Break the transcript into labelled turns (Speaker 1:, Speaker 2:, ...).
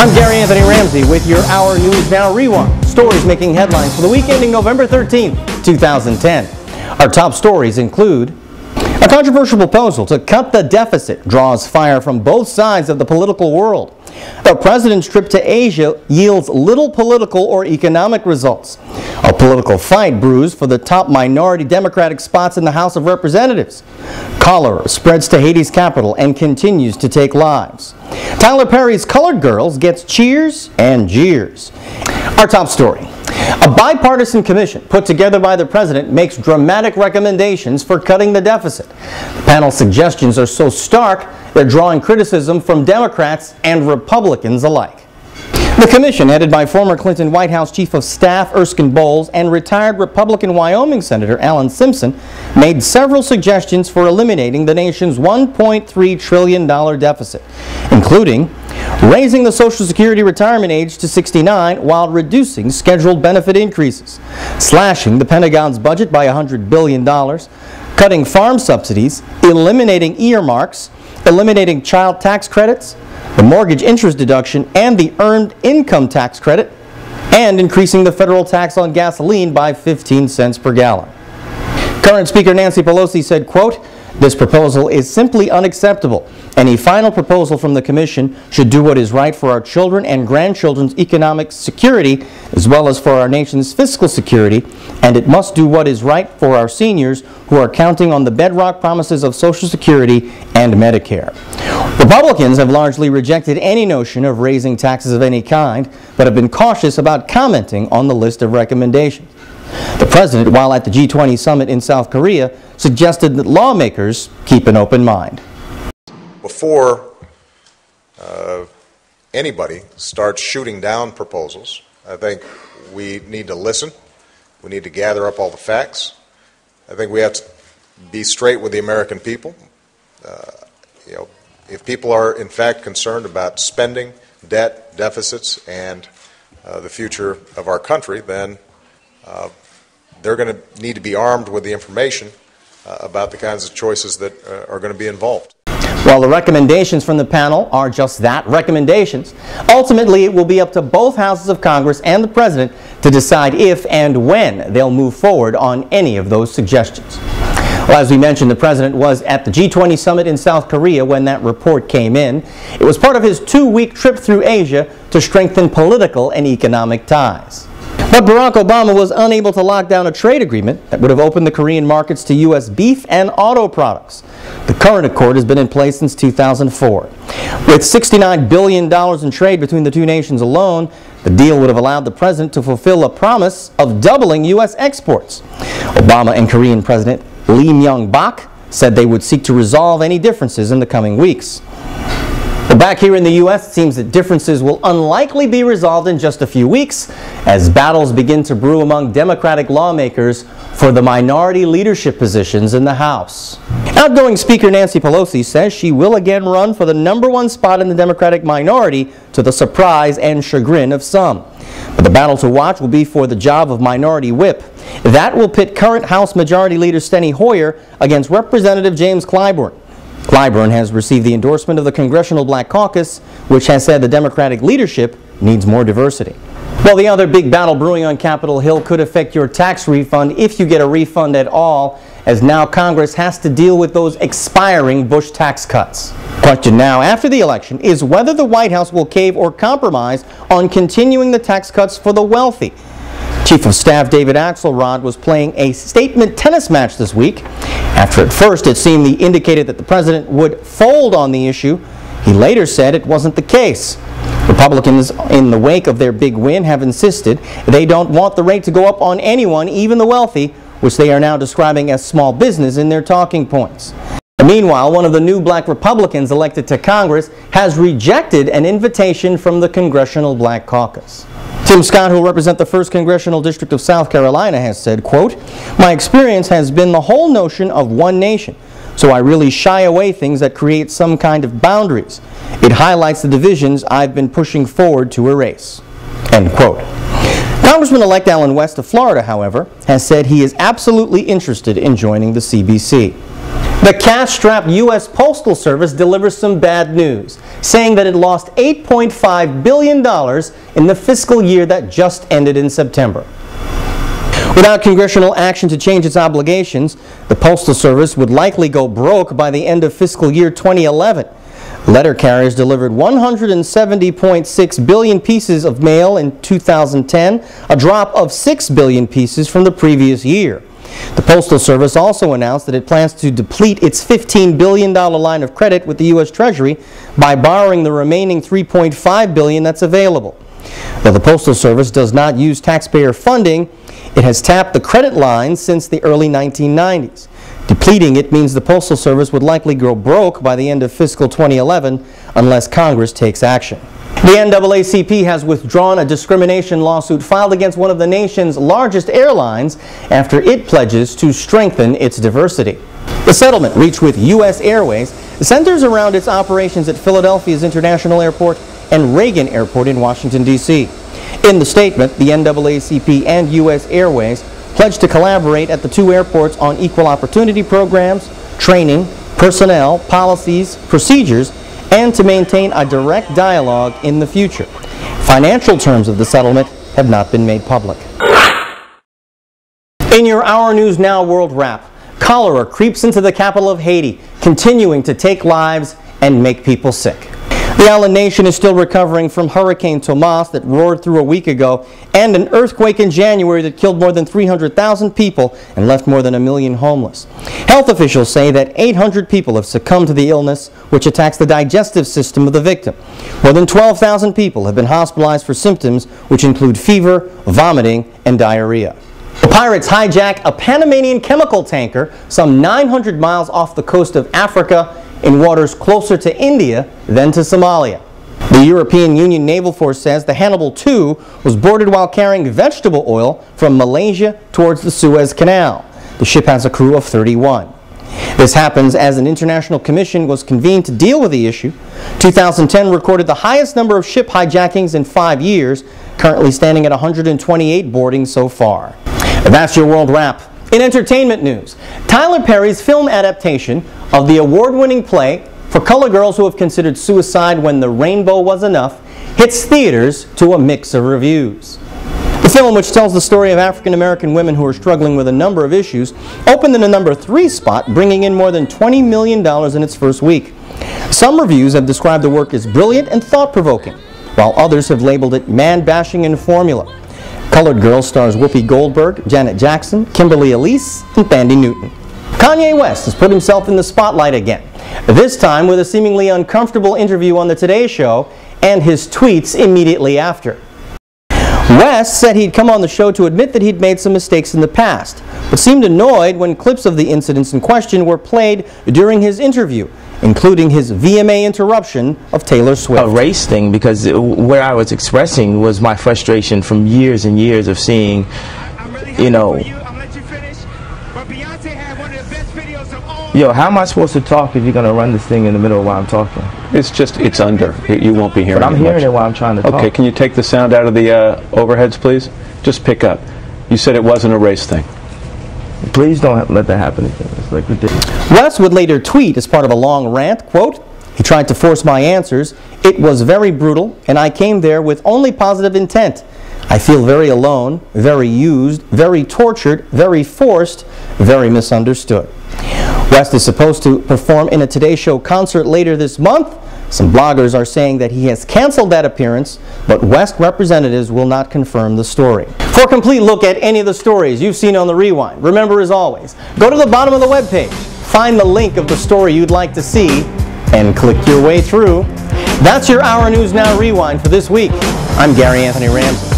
Speaker 1: I'm Gary Anthony Ramsay with your Hour News Now Rewind. Stories making headlines for the week ending November 13th, 2010. Our top stories include a controversial proposal to cut the deficit draws fire from both sides of the political world. The president's trip to Asia yields little political or economic results. A political fight brews for the top minority Democratic spots in the House of Representatives. Cholera spreads to Haiti's capital and continues to take lives. Tyler Perry's Colored Girls gets cheers and jeers. Our top story. A bipartisan commission put together by the president makes dramatic recommendations for cutting the deficit. The panel's suggestions are so stark, they're drawing criticism from Democrats and Republicans alike. The commission, headed by former Clinton White House Chief of Staff Erskine Bowles and retired Republican Wyoming Senator Alan Simpson, made several suggestions for eliminating the nation's $1.3 trillion deficit, including raising the Social Security retirement age to 69 while reducing scheduled benefit increases, slashing the Pentagon's budget by $100 billion, cutting farm subsidies, eliminating earmarks, eliminating child tax credits, the mortgage interest deduction and the earned income tax credit, and increasing the federal tax on gasoline by 15 cents per gallon. Current Speaker Nancy Pelosi said, quote, "This proposal is simply unacceptable. Any final proposal from the Commission should do what is right for our children and grandchildren's economic security as well as for our nation's fiscal security, and it must do what is right for our seniors who are counting on the bedrock promises of Social Security and Medicare." Republicans have largely rejected any notion of raising taxes of any kind, but have been cautious about commenting on the list of recommendations. The president, while at the G20 summit in South Korea, suggested that lawmakers keep an open mind.
Speaker 2: Before anybody starts shooting down proposals, I think we need to listen. We need to gather up all the facts. I think we have to be straight with the American people. If people are in fact concerned about spending, debt, deficits, and the future of our country, then they're going to need to be armed with the information about the kinds of choices that are going to be involved.
Speaker 1: While the recommendations from the panel are just that, recommendations, ultimately it will be up to both houses of Congress and the president to decide if and when they'll move forward on any of those suggestions. Well, as we mentioned, the president was at the G20 summit in South Korea when that report came in. It was part of his 2-week trip through Asia to strengthen political and economic ties. But Barack Obama was unable to lock down a trade agreement that would have opened the Korean markets to U.S. beef and auto products. The current accord has been in place since 2004. With $69 billion in trade between the two nations alone, the deal would have allowed the president to fulfill a promise of doubling U.S. exports. Obama and Korean President Lee Myung-bak said they would seek to resolve any differences in the coming weeks. But back here in the U.S., it seems that differences will unlikely be resolved in just a few weeks as battles begin to brew among Democratic lawmakers for the minority leadership positions in the House. Outgoing Speaker Nancy Pelosi says she will again run for the #1 spot in the Democratic minority, to the surprise and chagrin of some. But the battle to watch will be for the job of Minority Whip. That will pit current House Majority Leader Steny Hoyer against Representative James Clyburn. Clyburn has received the endorsement of the Congressional Black Caucus, which has said the Democratic leadership needs more diversity. Well, the other big battle brewing on Capitol Hill could affect your tax refund, if you get a refund at all, as now Congress has to deal with those expiring Bush tax cuts. Question now, after the election, is whether the White House will cave or compromise on continuing the tax cuts for the wealthy. Chief of Staff David Axelrod was playing a statement tennis match this week. After at first it seemed he indicated that the president would fold on the issue, he later said it wasn't the case. Republicans, in the wake of their big win, have insisted they don't want the rate to go up on anyone, even the wealthy, which they are now describing as small business in their talking points. Meanwhile, one of the new black Republicans elected to Congress has rejected an invitation from the Congressional Black Caucus. Tim Scott, who will represent the 1st Congressional District of South Carolina, has said, quote, "My experience has been the whole notion of one nation, so I really shy away things that create some kind of boundaries. It highlights the divisions I've been pushing forward to erase." End quote. Congressman-elect Allen West of Florida, however, has said he is absolutely interested in joining the CBC. The cash-strapped U.S. Postal Service delivers some bad news, saying that it lost $8.5 billion in the fiscal year that just ended in September. Without congressional action to change its obligations, the Postal Service would likely go broke by the end of fiscal year 2011. Letter carriers delivered 170.6 billion pieces of mail in 2010, a drop of 6 billion pieces from the previous year. The Postal Service also announced that it plans to deplete its $15 billion line of credit with the U.S. Treasury by borrowing the remaining $3.5 billion that's available. Though the Postal Service does not use taxpayer funding, it has tapped the credit line since the early 1990s. Depleting it means the Postal Service would likely go broke by the end of fiscal 2011 unless Congress takes action. The NAACP has withdrawn a discrimination lawsuit filed against one of the nation's largest airlines after it pledges to strengthen its diversity. The settlement reached with U.S. Airways centers around its operations at Philadelphia's International Airport and Reagan Airport in Washington, D.C. In the statement, the NAACP and U.S. Airways pledged to collaborate at the two airports on equal opportunity programs, training, personnel, policies, procedures, and to maintain a direct dialogue in the future. Financial terms of the settlement have not been made public. In your Our News Now World Wrap, cholera creeps into the capital of Haiti, continuing to take lives and make people sick. The island nation is still recovering from Hurricane Tomas that roared through a week ago and an earthquake in January that killed more than 300,000 people and left more than 1 million homeless. Health officials say that 800 people have succumbed to the illness, which attacks the digestive system of the victim. More than 12,000 people have been hospitalized for symptoms which include fever, vomiting, and diarrhea. The pirates hijacked a Panamanian chemical tanker some 900 miles off the coast of Africa in waters closer to India than to Somalia. The European Union Naval Force says the Hannibal II was boarded while carrying vegetable oil from Malaysia towards the Suez Canal. The ship has a crew of 31. This happens as an international commission was convened to deal with the issue. 2010 recorded the highest number of ship hijackings in 5 years, currently standing at 128 boardings so far. That's your World Wrap. In entertainment news, Tyler Perry's film adaptation of the award-winning play For Color Girls Who Have Considered Suicide When the Rainbow Was Enough hits theaters to a mix of reviews. The film, which tells the story of African-American women who are struggling with a number of issues, opened in the number 3 spot, bringing in more than $20 million in its first week. Some reviews have described the work as brilliant and thought-provoking, while others have labeled it man-bashing and formula. Colored Girls stars Whoopi Goldberg, Janet Jackson, Kimberly Elise, and Thandie Newton. Kanye West has put himself in the spotlight again, this time with a seemingly uncomfortable interview on the Today Show and his tweets immediately after. West said he'd come on the show to admit that he'd made some mistakes in the past, but seemed annoyed when clips of the incidents in question were played during his interview, including his VMA interruption of Taylor Swift.
Speaker 3: A race thing, because where I was expressing was my frustration from years and years of seeing, you know, yo, how am I supposed to talk if you're going to run this thing in the middle while I'm talking?
Speaker 4: It's under. You won't be hearing it.
Speaker 3: But I'm hearing it while I'm trying to talk.
Speaker 4: Okay, can you take the sound out of the overheads, please? Just pick up. You said it wasn't a race thing.
Speaker 3: Please don't let that happen again. It's like ridiculous.
Speaker 1: West would later tweet as part of a long rant, quote, "He tried to force my answers. It was very brutal, and I came there with only positive intent. I feel very alone, very used, very tortured, very forced, very misunderstood." West is supposed to perform in a Today Show concert later this month. Some bloggers are saying that he has canceled that appearance, but West representatives will not confirm the story. For a complete look at any of the stories you've seen on The Rewind, remember as always, go to the bottom of the webpage, find the link of the story you'd like to see, and click your way through. That's your Our News Now Rewind for this week. I'm Gary Anthony Ramsay.